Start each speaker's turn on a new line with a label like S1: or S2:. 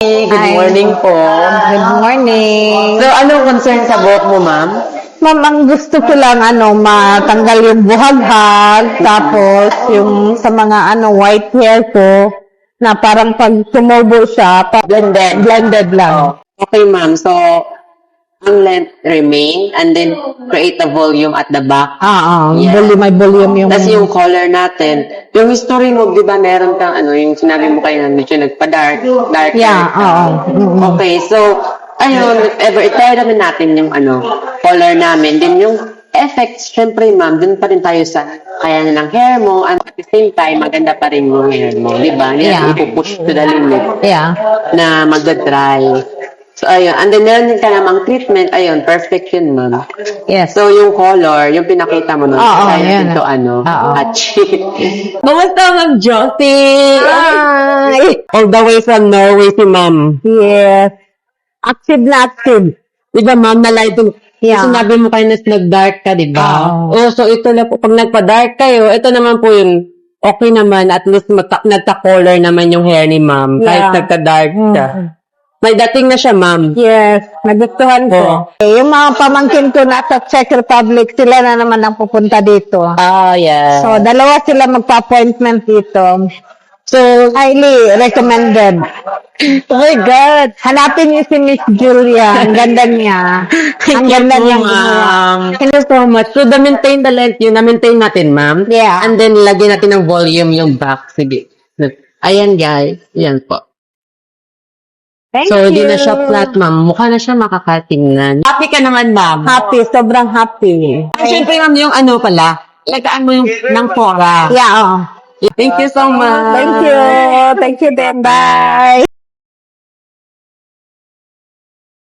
S1: Good
S2: Hi.
S1: morning po.
S2: Good morning.
S1: So, anong concern sa buhok mo, ma'am?
S2: Ma'am, ang gusto ko lang, matanggal yung buhaghag, tapos yung sa mga, white hair ko, na parang pag tumubo siya, blended lang.
S1: Oh. Okay, ma'am. So, ang length remain and then create a volume at the back. Yeah.
S2: May volume yung...
S1: Tapos yung color natin. Yung history mo, di ba meron kang yung sinabi mo kayo na medyo nagpa-dark, darker.
S2: Yeah,
S1: Okay, so, ayun, if ever, i-try naman natin yung color namin. Then yung effects, syempre ma'am, dun pa rin tayo sa kaya na ng hair mo and at the same time, maganda pa rin yung hair mo. Di ba? Hindi natin ipupush to the limit na magda-dry. So, ayun. And then, meron din ka namang treatment. Ayun, perfect yun, ma'am.
S2: Yes.
S1: So, yung color, yung pinakita mo nun,
S2: yan.
S1: ito, Hachi.
S3: Kumusta, Ma'am Josie?
S2: Hi!
S3: All the way from Norway si Ma'am.
S2: Yes. Active na active.
S3: Di ba, Ma'am, na-live mo?
S2: Yeah.
S3: Sinabi mo kayo na nag-dark ka, di ba?
S2: Oo.
S3: So ito na po, pag nagpa-dark kayo, ito naman po yun, okay naman, at least nagka-color naman yung hair ni Ma'am, kahit nagka-dark siya. May dating na siya, Ma'am.
S2: Yes, nagustuhan ko. Yung mga pamangkin ko nasa Czech Republic, sila na naman ang pupunta dito.
S3: Yeah.
S2: So, dalawa sila magpa-appointment dito. So, highly recommended. Oh my God! Hanapin niyo si Miss Julia. Ang ganda niya. Ang ganda niya.
S3: Thank you so much. So, maintain the length yun, na-maintain natin, Ma'am.
S2: Yeah.
S3: And then, lagyan natin ng volume yung back. Sige. Ayan, guys. Ayan po.
S2: Thank
S3: So,
S2: you.
S3: di na siya flat, Ma'am. Mukha na siya makakatingnan. Happy ka naman, Ma'am.
S2: Happy. Sobrang happy.
S3: Siyempre, Ma'am, yung pala, lagaan mo yung ng fora.
S2: Yeah.
S3: Thank you so much.
S2: Thank you. Thank you then. Bye.